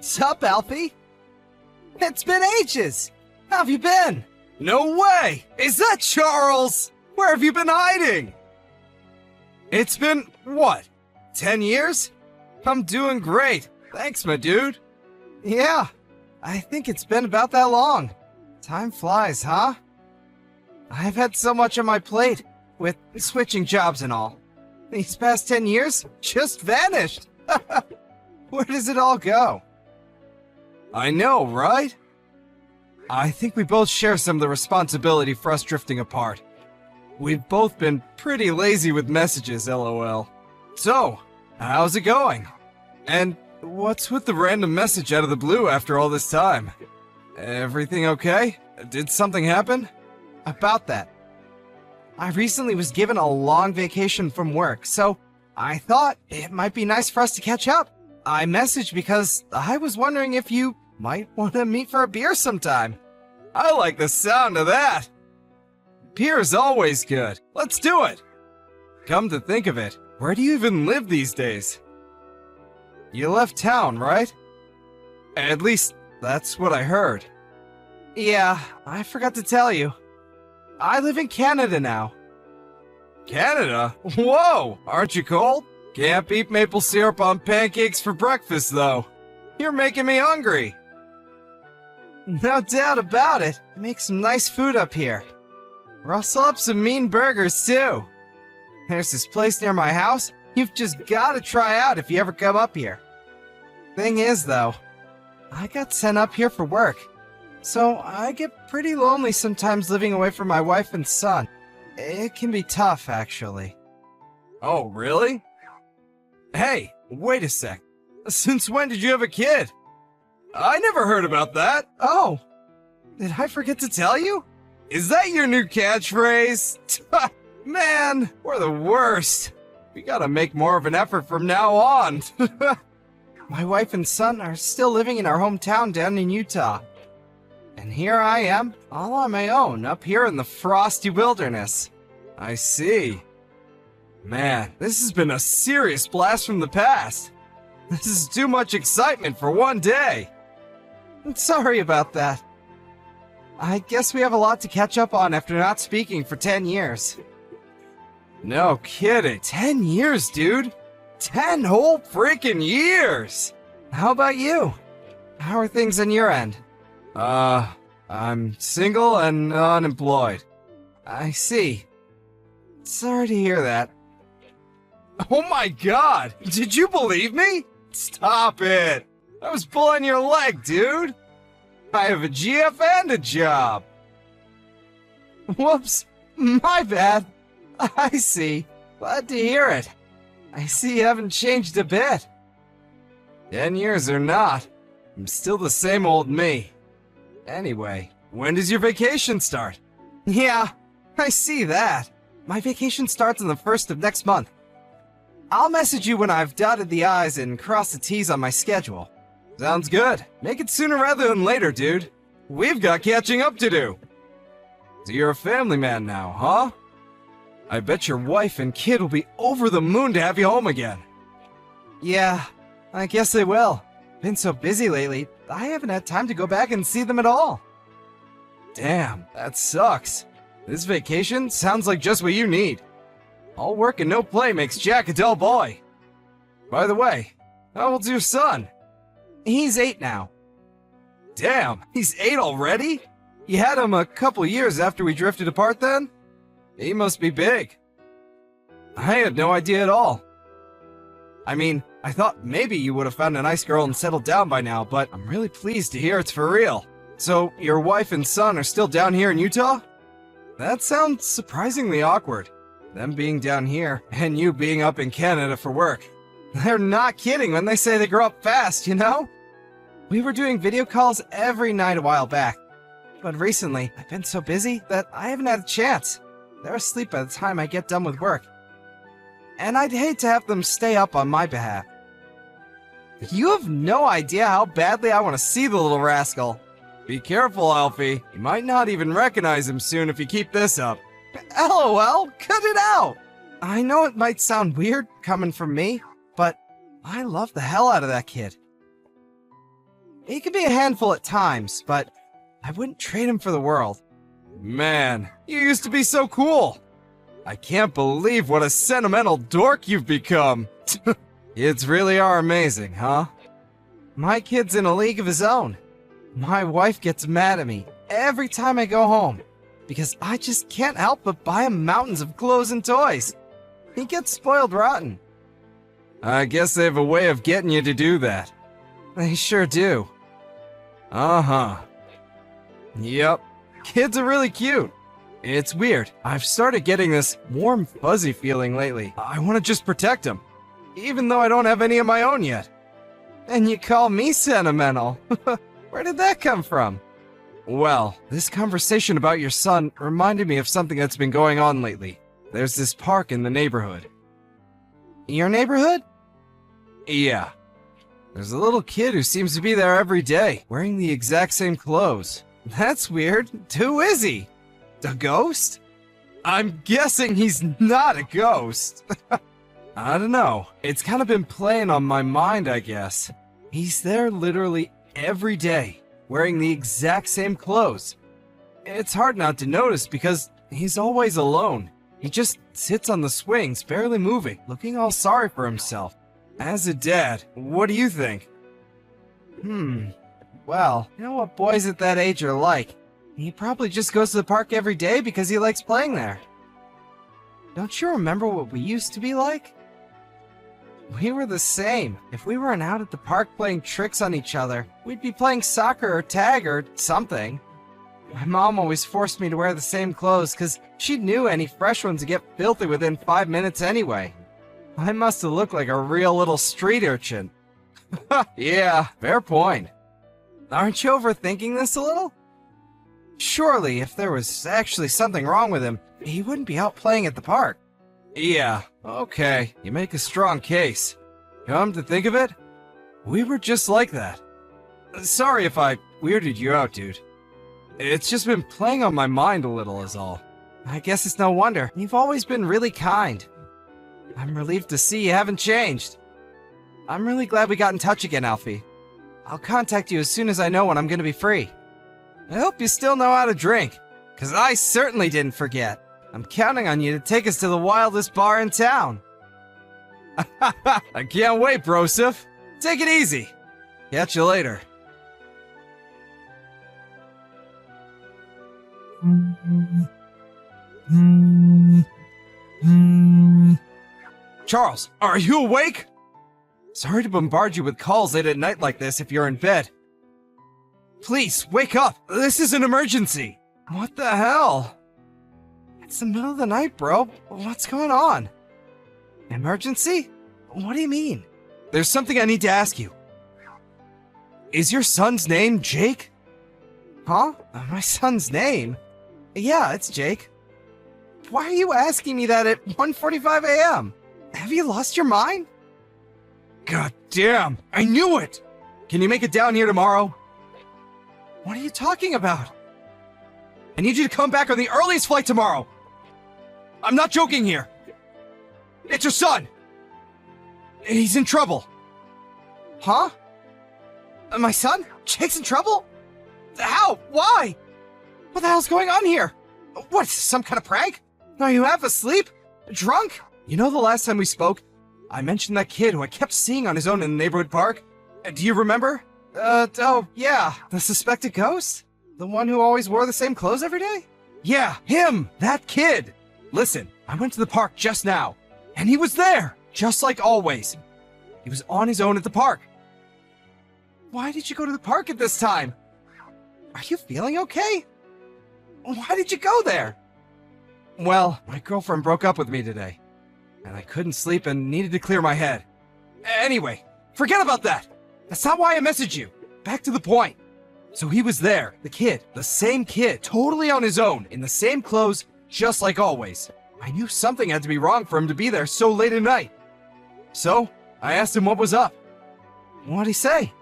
Sup, Alfie? It's been ages! How have you been? No way! Is that Charles? Where have you been hiding? It's been, what, 10 years? I'm doing great. Thanks, my dude. Yeah, I think it's been about that long. Time flies, huh? I've had so much on my plate, with switching jobs and all. These past 10 years just vanished. Where does it all go? I know, right? I think we both share some of the responsibility for us drifting apart. We've both been pretty lazy with messages, lol. So, how's it going? And what's with the random message out of the blue after all this time? Everything okay? Did something happen? About that. I recently was given a long vacation from work, so I thought it might be nice for us to catch up. I messaged because I was wondering if you might want to meet for a beer sometime. I like the sound of that. Beer's always good. Let's do it. Come to think of it, where do you even live these days? You left town, right? At least, that's what I heard. Yeah, I forgot to tell you. I live in Canada now. Canada? Whoa! Aren't you cold? Can't beat maple syrup on pancakes for breakfast, though. You're making me hungry. No doubt about it. Make some nice food up here. Rustle up some mean burgers, too. There's this place near my house you've just gotta try out if you ever come up here. Thing is, though, I got sent up here for work. So I get pretty lonely sometimes living away from my wife and son. It can be tough, actually. Oh, really? Hey, wait a sec. Since when did you have a kid? I never heard about that. Oh, did I forget to tell you? Is that your new catchphrase? Man, we're the worst. We gotta make more of an effort from now on. My wife and son are still living in our hometown down in Utah. And here I am, all on my own, up here in the frosty wilderness. I see. Man, this has been a serious blast from the past. This is too much excitement for one day. Sorry about that. I guess we have a lot to catch up on after not speaking for 10 years. No kidding, 10 years, dude. 10 whole freaking years! How about you? How are things on your end? I'm single and unemployed. I see. Sorry to hear that. Oh my god! Did you believe me? Stop it! I was pulling your leg, dude! I have a GF and a job! Whoops! My bad! I see. Glad to hear it. I see you haven't changed a bit. 10 years or not, I'm still the same old me. Anyway, when does your vacation start? Yeah, I see that. My vacation starts on the 1st of next month. I'll message you when I've dotted the I's and crossed the T's on my schedule. Sounds good. Make it sooner rather than later, dude. We've got catching up to do. So you're a family man now, huh? I bet your wife and kid will be over the moon to have you home again. Yeah, I guess they will. Been so busy lately, I haven't had time to go back and see them at all. Damn, that sucks. This vacation sounds like just what you need. All work and no play makes Jack a dull boy. By the way, how old's your son? He's 8 now. Damn, he's 8 already? You had him a couple years after we drifted apart then? He must be big. I had no idea at all. I mean, I thought maybe you would have found a nice girl and settled down by now, but I'm really pleased to hear it's for real. So, your wife and son are still down here in Utah? That sounds surprisingly awkward. Them being down here, and you being up in Canada for work. They're not kidding when they say they grow up fast, you know? We were doing video calls every night a while back. But recently, I've been so busy that I haven't had a chance. They're asleep by the time I get done with work. And I'd hate to have them stay up on my behalf. You have no idea how badly I want to see the little rascal. Be careful, Alfie. You might not even recognize him soon if you keep this up. LOL, cut it out! I know it might sound weird coming from me, but I love the hell out of that kid. He can be a handful at times, but I wouldn't trade him for the world. Man, you used to be so cool. I can't believe what a sentimental dork you've become. Kids really are amazing, huh? My kid's in a league of his own. My wife gets mad at me every time I go home because I just can't help but buy him mountains of clothes and toys. He gets spoiled rotten. I guess they have a way of getting you to do that. They sure do. Uh-huh. Yep. Kids are really cute. It's weird. I've started getting this warm, fuzzy feeling lately. I want to just protect them, even though I don't have any of my own yet. And you call me sentimental? Where did that come from? Well, this conversation about your son reminded me of something that's been going on lately. There's this park in the neighborhood. Your neighborhood? Yeah. There's a little kid who seems to be there every day, wearing the exact same clothes. That's weird. Who is he? A ghost? I'm guessing he's not a ghost. I don't know. It's kind of been playing on my mind, I guess. He's there literally every day, wearing the exact same clothes. It's hard not to notice because he's always alone. He just sits on the swings, barely moving, looking all sorry for himself. As a dad, what do you think? Well, you know what boys at that age are like. He probably just goes to the park every day because he likes playing there. Don't you remember what we used to be like? We were the same. If we weren't out at the park playing tricks on each other, we'd be playing soccer or tag or something. My mom always forced me to wear the same clothes because she knew any fresh ones would get filthy within 5 minutes anyway. I must have looked like a real little street urchin. Yeah, fair point. Aren't you overthinking this a little? Surely, if there was actually something wrong with him, he wouldn't be out playing at the park. Yeah, okay, you make a strong case. Come to think of it, we were just like that. Sorry if I weirded you out, dude. It's just been playing on my mind a little is all. I guess it's no wonder. You've always been really kind. I'm relieved to see you haven't changed. I'm really glad we got in touch again, Alfie. I'll contact you as soon as I know when I'm gonna be free. I hope you still know how to drink, because I certainly didn't forget. I'm counting on you to take us to the wildest bar in town. I can't wait, Broseph. Take it easy. Catch you later. Charles, are you awake? Sorry to bombard you with calls late at night like this if you're in bed. Please, wake up! This is an emergency! What the hell? It's the middle of the night, bro. What's going on? Emergency? What do you mean? There's something I need to ask you. Is your son's name Jake? Huh? My son's name? Yeah, it's Jake. Why are you asking me that at 1:45 a.m.? Have you lost your mind? God damn, I knew it! Can you make it down here tomorrow? What are you talking about? I need you to come back on the earliest flight tomorrow! I'm not joking here! It's your son! He's in trouble! Huh? My son? Jake's in trouble? How? Why? What the hell's going on here? What, some kind of prank? Are you half asleep? Drunk? You know the last time we spoke, I mentioned that kid who I kept seeing on his own in the neighborhood park? Do you remember? Oh, yeah, the suspected ghost? The one who always wore the same clothes every day? Yeah, him! That kid! Listen, I went to the park just now, and he was there, just like always. He was on his own at the park. Why did you go to the park at this time? Are you feeling okay? Why did you go there? Well, my girlfriend broke up with me today, and I couldn't sleep and needed to clear my head. Anyway, forget about that! That's not why I messaged you. Back to the point. So he was there, the kid, the same kid, totally on his own, in the same clothes, just like always. I knew something had to be wrong for him to be there so late at night. So, I asked him what was up. What'd he say?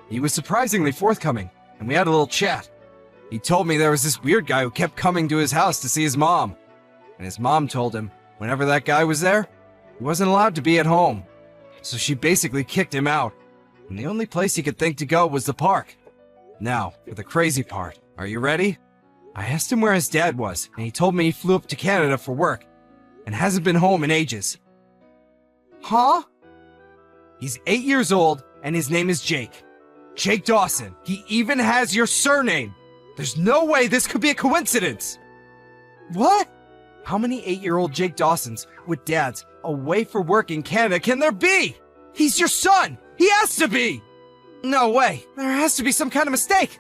He was surprisingly forthcoming, and we had a little chat. He told me there was this weird guy who kept coming to his house to see his mom. And his mom told him, whenever that guy was there, he wasn't allowed to be at home. So she basically kicked him out. and the only place he could think to go was the park. Now, for the crazy part. Are you ready? I asked him where his dad was, and he told me he flew up to Canada for work, and hasn't been home in ages. Huh? He's 8 years old, and his name is Jake. Jake Dawson. He even has your surname. There's no way this could be a coincidence. What? How many 8-year-old Jake Dawsons with dads away for work in Canada can there be? He's your son. He has to be. No way. There has to be some kind of mistake.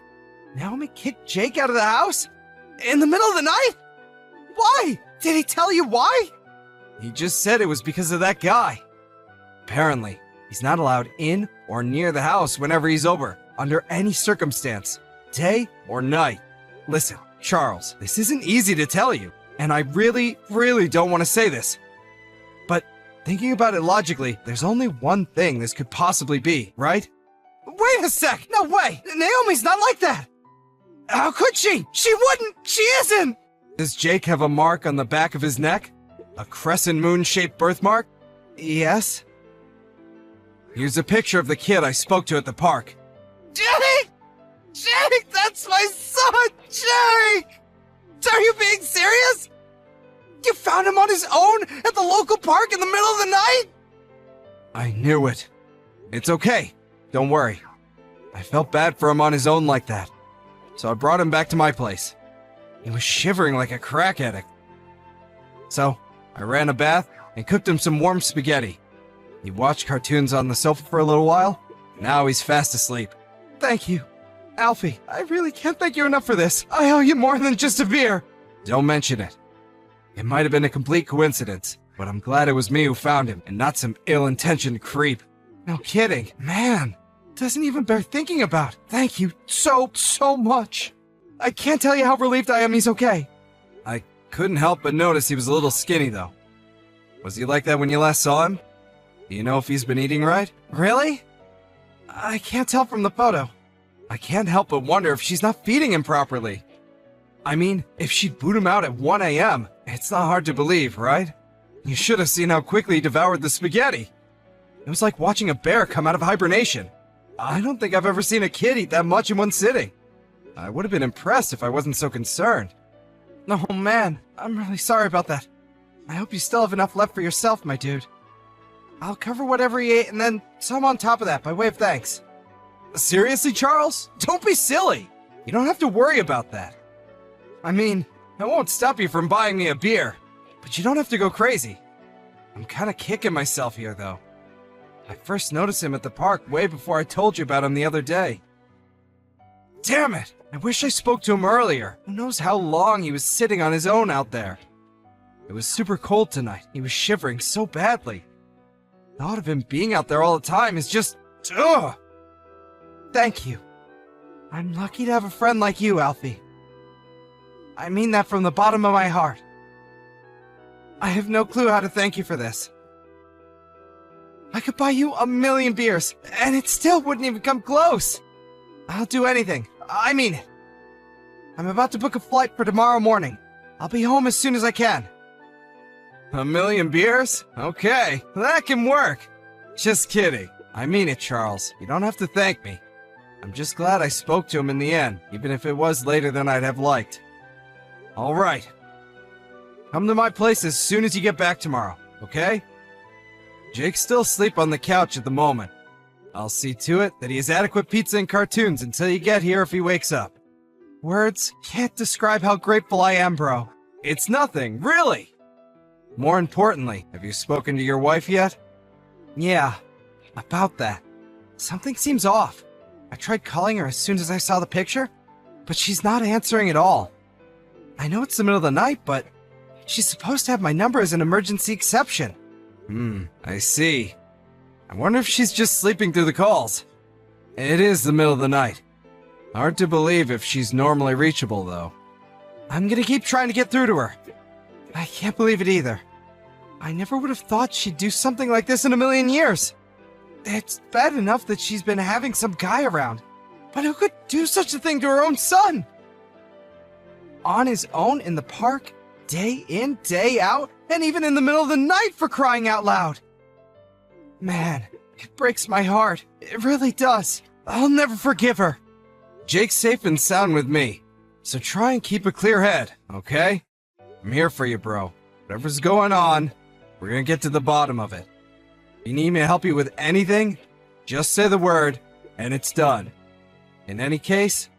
Naomi kicked Jake out of the house? In the middle of the night? Why? Did he tell you why? He just said it was because of that guy. Apparently, he's not allowed in or near the house whenever he's over, under any circumstance, day or night. Listen, Charles, this isn't easy to tell you, and I really don't want to say this. But thinking about it logically, there's only one thing this could possibly be, right? Wait a sec! No way! Naomi's not like that! How could she? She wouldn't! She isn't! Does Jake have a mark on the back of his neck? A crescent moon-shaped birthmark? Yes. Here's a picture of the kid I spoke to at the park. Jake! Jake, that's my son! Jake! Are you being serious? You found him on his own at the local park in the middle of the night? I knew it. It's okay. Don't worry. I felt bad for him on his own like that, so I brought him back to my place. He was shivering like a crack addict. So, I ran a bath and cooked him some warm spaghetti. He watched cartoons on the sofa for a little while. Now he's fast asleep. Thank you. Alfie, I really can't thank you enough for this. I owe you more than just a beer. Don't mention it. It might have been a complete coincidence, but I'm glad it was me who found him and not some ill-intentioned creep. No kidding. Man, doesn't even bear thinking about. Thank you so much. I can't tell you how relieved I am he's okay. I couldn't help but notice he was a little skinny, though. Was he like that when you last saw him? Do you know if he's been eating right? Really? I can't tell from the photo. I can't help but wonder if she's not feeding him properly. I mean, if she'd boot him out at 1 a.m., it's not hard to believe, right? You should have seen how quickly he devoured the spaghetti. It was like watching a bear come out of hibernation. I don't think I've ever seen a kid eat that much in one sitting. I would have been impressed if I wasn't so concerned. Oh man, I'm really sorry about that. I hope you still have enough left for yourself, my dude. I'll cover whatever he ate and then some on top of that by way of thanks. Seriously, Charles? Don't be silly. You don't have to worry about that. I mean, I won't stop you from buying me a beer, but you don't have to go crazy. I'm kind of kicking myself here, though. I first noticed him at the park way before I told you about him the other day. Damn it! I wish I spoke to him earlier. Who knows how long he was sitting on his own out there. It was super cold tonight. He was shivering so badly. The thought of him being out there all the time is just... ugh! Thank you. I'm lucky to have a friend like you, Alfie. I mean that from the bottom of my heart. I have no clue how to thank you for this. I could buy you 1,000,000 beers, and it still wouldn't even come close. I'll do anything. I mean it. I'm about to book a flight for tomorrow morning. I'll be home as soon as I can. 1,000,000 beers? Okay, that can work. Just kidding. I mean it, Charles. You don't have to thank me. I'm just glad I spoke to him in the end, even if it was later than I'd have liked. All right. Come to my place as soon as you get back tomorrow, okay? Jake's still asleep on the couch at the moment. I'll see to it that he has adequate pizza and cartoons until you get here if he wakes up. Words can't describe how grateful I am, bro. It's nothing, really. More importantly, have you spoken to your wife yet? Yeah, about that. Something seems off. I tried calling her as soon as I saw the picture, but she's not answering at all. I know it's the middle of the night, but she's supposed to have my number as an emergency exception. I see. I wonder if she's just sleeping through the calls. It is the middle of the night. Hard to believe if she's normally reachable, though. I'm gonna keep trying to get through to her. I can't believe it either. I never would have thought she'd do something like this in a million years. It's bad enough that she's been having some guy around, but who could do such a thing to her own son? On his own in the park, day in, day out, and even in the middle of the night, for crying out loud. Man, It breaks my heart. It really does. I'll never forgive her. Jake's safe and sound with me, so try and keep a clear head, okay? I'm here for you, bro. Whatever's going on, we're gonna get to the bottom of it. If you need me to help you with anything, just say the word, and it's done. In any case,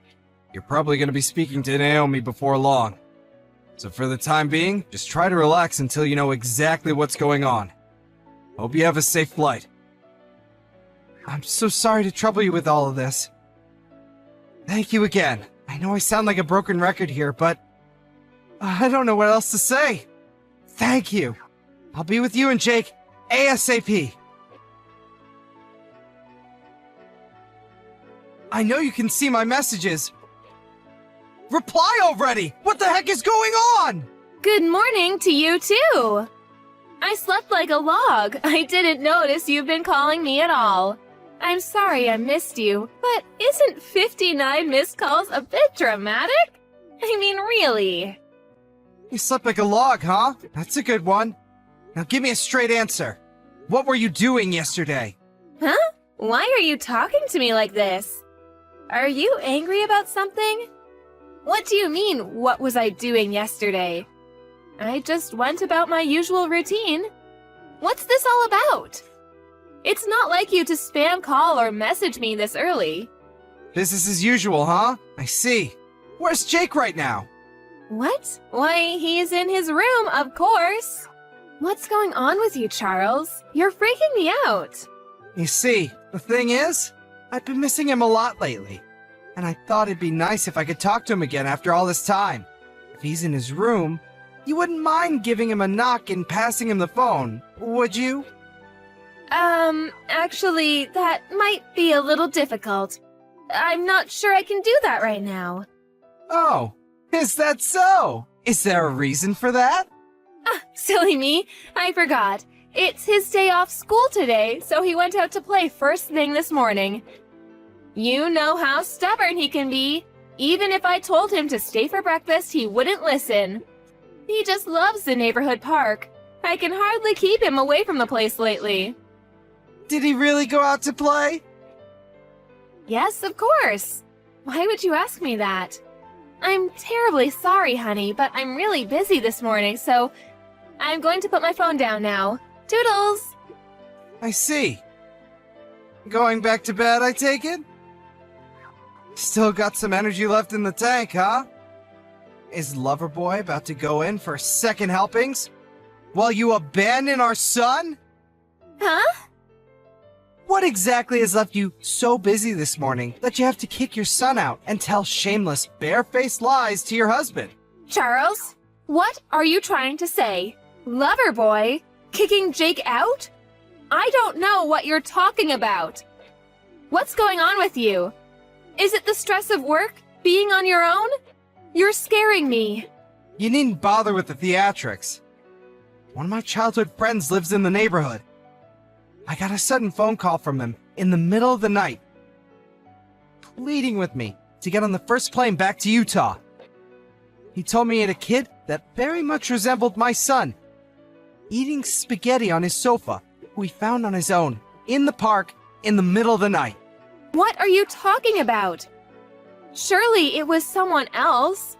you're probably gonna be speaking to Naomi before long. So for the time being, just try to relax until you know exactly what's going on. Hope you have a safe flight. I'm so sorry to trouble you with all of this. Thank you again. I know I sound like a broken record here, but I don't know what else to say. Thank you. I'll be with you and Jake ASAP. I know you can see my messages. Reply already! What the heck is going on? Good morning to you too. I slept like a log. I didn't notice you've been calling me at all. I'm sorry I missed you, but isn't 59 missed calls a bit dramatic? I mean, really. You slept like a log, huh? That's a good one. Now give me a straight answer. What were you doing yesterday? Huh? Why are you talking to me like this? Are you angry about something? What do you mean, what was I doing yesterday? I just went about my usual routine. What's this all about? It's not like you to spam call or message me this early. Business as usual, huh? I see. Where's Jake right now? What? Why, he's in his room, of course. What's going on with you, Charles? You're freaking me out. You see, the thing is, I've been missing him a lot lately. And I thought it'd be nice if I could talk to him again after all this time. If he's in his room, you wouldn't mind giving him a knock and passing him the phone, would you? Actually, that might be a little difficult. I'm not sure I can do that right now. Oh, is that so? Is there a reason for that? Ah, silly me. I forgot. It's his day off school today, so he went out to play first thing this morning. You know how stubborn he can be. Even if I told him to stay for breakfast, he wouldn't listen. He just loves the neighborhood park. I can hardly keep him away from the place lately. Did he really go out to play? Yes, of course. Why would you ask me that? I'm terribly sorry, honey, but I'm really busy this morning, so I'm going to put my phone down now. Toodles! I see. Going back to bed, I take it? Still got some energy left in the tank, huh? Is Loverboy about to go in for second helpings? While you abandon our son? Huh? What exactly has left you so busy this morning that you have to kick your son out and tell shameless, barefaced lies to your husband? Charles, what are you trying to say? Loverboy? Kicking Jake out? I don't know what you're talking about. What's going on with you? Is it the stress of work? Being on your own? You're scaring me. You needn't bother with the theatrics. One of my childhood friends lives in the neighborhood. I got a sudden phone call from him in the middle of the night, pleading with me to get on the first plane back to Utah. He told me he had a kid that very much resembled my son, eating spaghetti on his sofa, who he found on his own, in the park, in the middle of the night. What are you talking about? Surely it was someone else.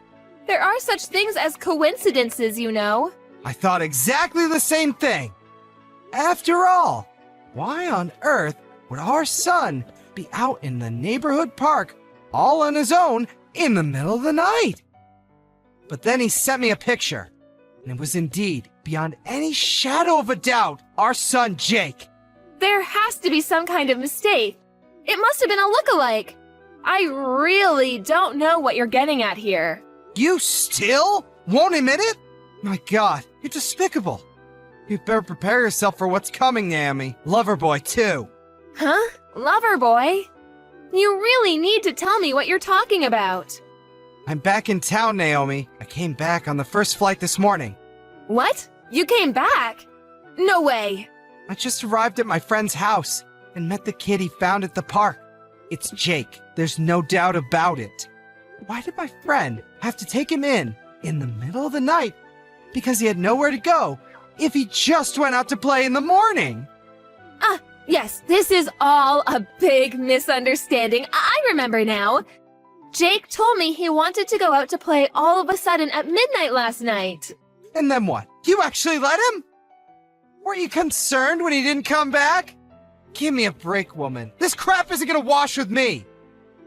There are such things as coincidences, you know. I thought exactly the same thing. After all, why on earth would our son be out in the neighborhood park all on his own in the middle of the night? But then he sent me a picture, and it was indeed, beyond any shadow of a doubt, our son Jake. There has to be some kind of mistake. It must have been a look-alike. I really don't know what you're getting at here. You still won't admit it? My God, you're despicable. You'd better prepare yourself for what's coming, Naomi. Loverboy, too. Huh? Loverboy? You really need to tell me what you're talking about. I'm back in town, Naomi. I came back on the first flight this morning. What? You came back? No way. I just arrived at my friend's house and met the kid he found at the park. It's Jake. There's no doubt about it. Why did my friend have to take him in the middle of the night? Because he had nowhere to go if he just went out to play in the morning. Yes, this is all a big misunderstanding. I remember now. Jake told me he wanted to go out to play all of a sudden at midnight last night. And then what? You actually let him? Were you concerned when he didn't come back? Give me a break, woman. This crap isn't gonna wash with me.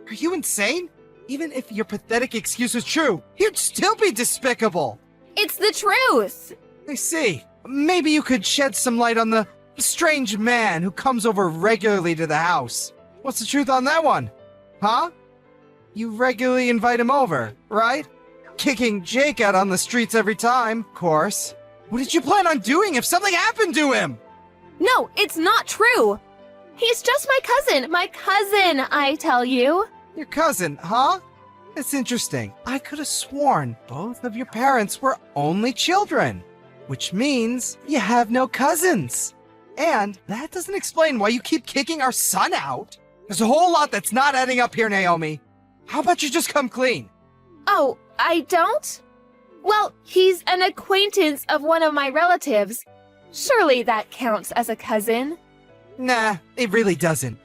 Are you insane? Even if your pathetic excuse was true, you'd still be despicable. It's the truth. I see. Maybe you could shed some light on the strange man who comes over regularly to the house. What's the truth on that one? Huh? You regularly invite him over, right? Kicking Jake out on the streets every time, of course. What did you plan on doing if something happened to him? No, it's not true. He's just my cousin. My cousin, I tell you. Your cousin, huh? That's interesting. I could have sworn both of your parents were only children, which means you have no cousins. And that doesn't explain why you keep kicking our son out. There's a whole lot that's not adding up here, Naomi. How about you just come clean? Oh, I don't? Well, he's an acquaintance of one of my relatives. Surely that counts as a cousin. Nah, it really doesn't.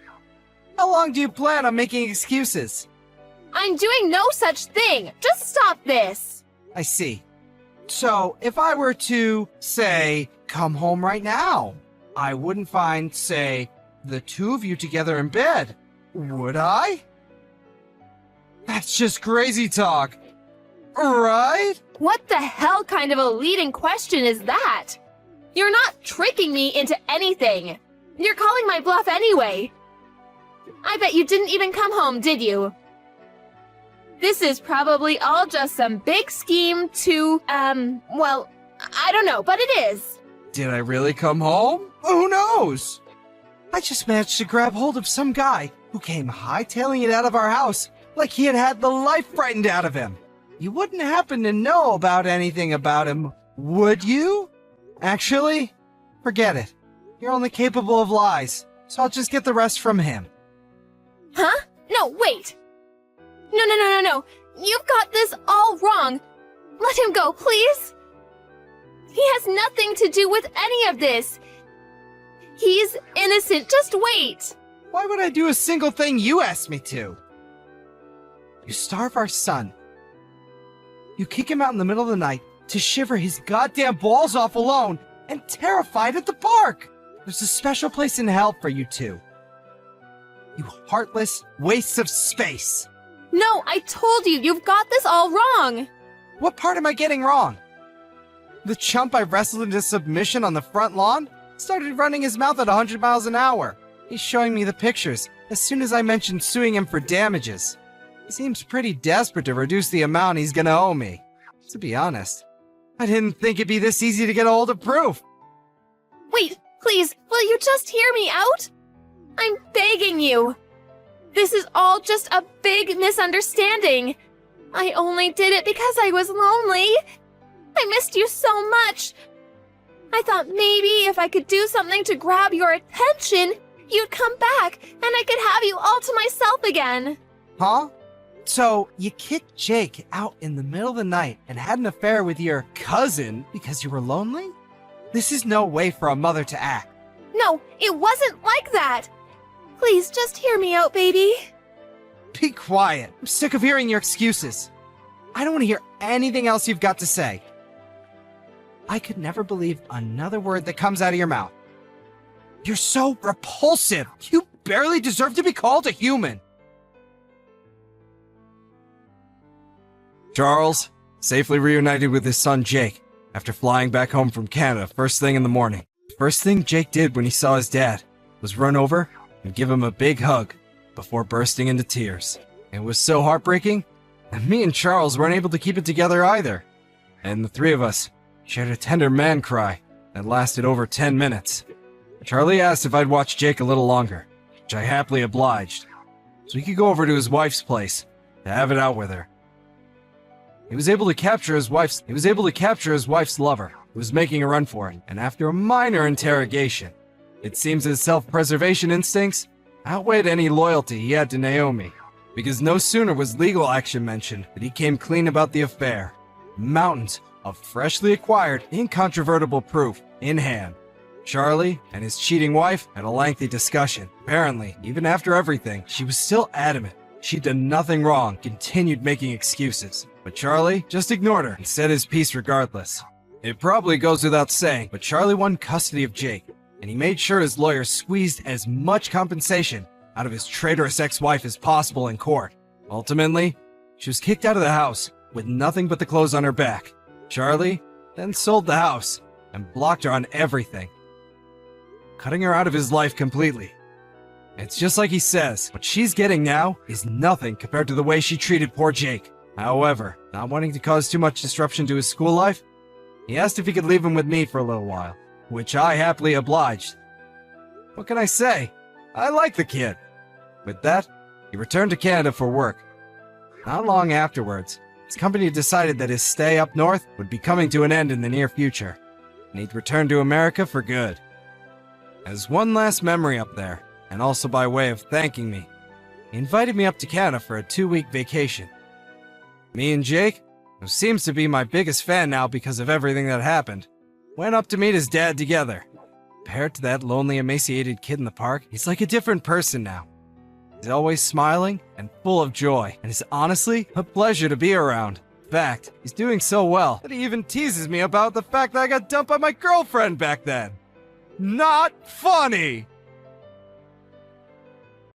How long do you plan on making excuses? I'm doing no such thing. Just stop this. I see. So, if I were to, say, come home right now, I wouldn't find, say, the two of you together in bed, would I? That's just crazy talk, right? What the hell kind of a leading question is that? You're not tricking me into anything. You're calling my bluff anyway. I bet you didn't even come home, did you? This is probably all just some big scheme to, well, I don't know, but it is. Did I really come home? Who knows? I just managed to grab hold of some guy who came hightailing it out of our house like he had had the life frightened out of him. You wouldn't happen to know about anything about him, would you? Actually, forget it. You're only capable of lies, so I'll just get the rest from him. Huh? No, wait. No. You've got this all wrong. Let him go, please. He has nothing to do with any of this. He's innocent. Just wait. Why would I do a single thing you asked me to? You starve our son. You kick him out in the middle of the night to shiver his goddamn balls off alone and terrified at the park. There's a special place in hell for you two. You heartless wastes of space. No, I told you, you've got this all wrong. What part am I getting wrong? The chump I wrestled into submission on the front lawn started running his mouth at 100 miles an hour. He's showing me the pictures as soon as I mentioned suing him for damages. He seems pretty desperate to reduce the amount he's gonna owe me. To be honest, I didn't think it'd be this easy to get a hold of proof. Wait, please, will you just hear me out? I'm begging you. This is all just a big misunderstanding. I only did it because I was lonely. I missed you so much. I thought maybe if I could do something to grab your attention, you'd come back and I could have you all to myself again. Huh? So, you kicked Jake out in the middle of the night and had an affair with your cousin because you were lonely? This is no way for a mother to act. No, it wasn't like that. Please, just hear me out, baby. Be quiet. I'm sick of hearing your excuses. I don't want to hear anything else you've got to say. I could never believe another word that comes out of your mouth. You're so repulsive. You barely deserve to be called a human. Charles, safely reunited with his son Jake after flying back home from Canada first thing in the morning. First thing Jake did when he saw his dad was run over and give him a big hug before bursting into tears. It was so heartbreaking that me and Charles weren't able to keep it together either. And the three of us shared a tender man cry that lasted over 10 minutes. Charlie asked if I'd watch Jake a little longer, which I happily obliged, so he could go over to his wife's place to have it out with her. He was able to capture his wife's lover, who was making a run for it, and after a minor interrogation, it seems his self-preservation instincts outweighed any loyalty he had to Naomi, because no sooner was legal action mentioned than he came clean about the affair. Mountains of freshly acquired, incontrovertible proof in hand. Charlie and his cheating wife had a lengthy discussion. Apparently, even after everything, she was still adamant she'd done nothing wrong, continued making excuses. But Charlie just ignored her and said his piece regardless. It probably goes without saying, but Charlie won custody of Jake, and he made sure his lawyer squeezed as much compensation out of his traitorous ex-wife as possible in court. Ultimately, she was kicked out of the house with nothing but the clothes on her back. Charlie then sold the house and blocked her on everything, cutting her out of his life completely. It's just like he says, what she's getting now is nothing compared to the way she treated poor Jake. However, not wanting to cause too much disruption to his school life, he asked if he could leave him with me for a little while, which I happily obliged. What can I say? I like the kid. With that, he returned to Canada for work. Not long afterwards, his company decided that his stay up north would be coming to an end in the near future, and he'd return to America for good. As one last memory up there, and also by way of thanking me, he invited me up to Canada for a 2-week vacation. Me and Jake, who seems to be my biggest fan now because of everything that happened, went up to meet his dad together. Compared to that lonely, emaciated kid in the park, he's like a different person now. He's always smiling and full of joy, and is honestly a pleasure to be around. In fact, he's doing so well that he even teases me about the fact that I got dumped by my girlfriend back then. Not funny!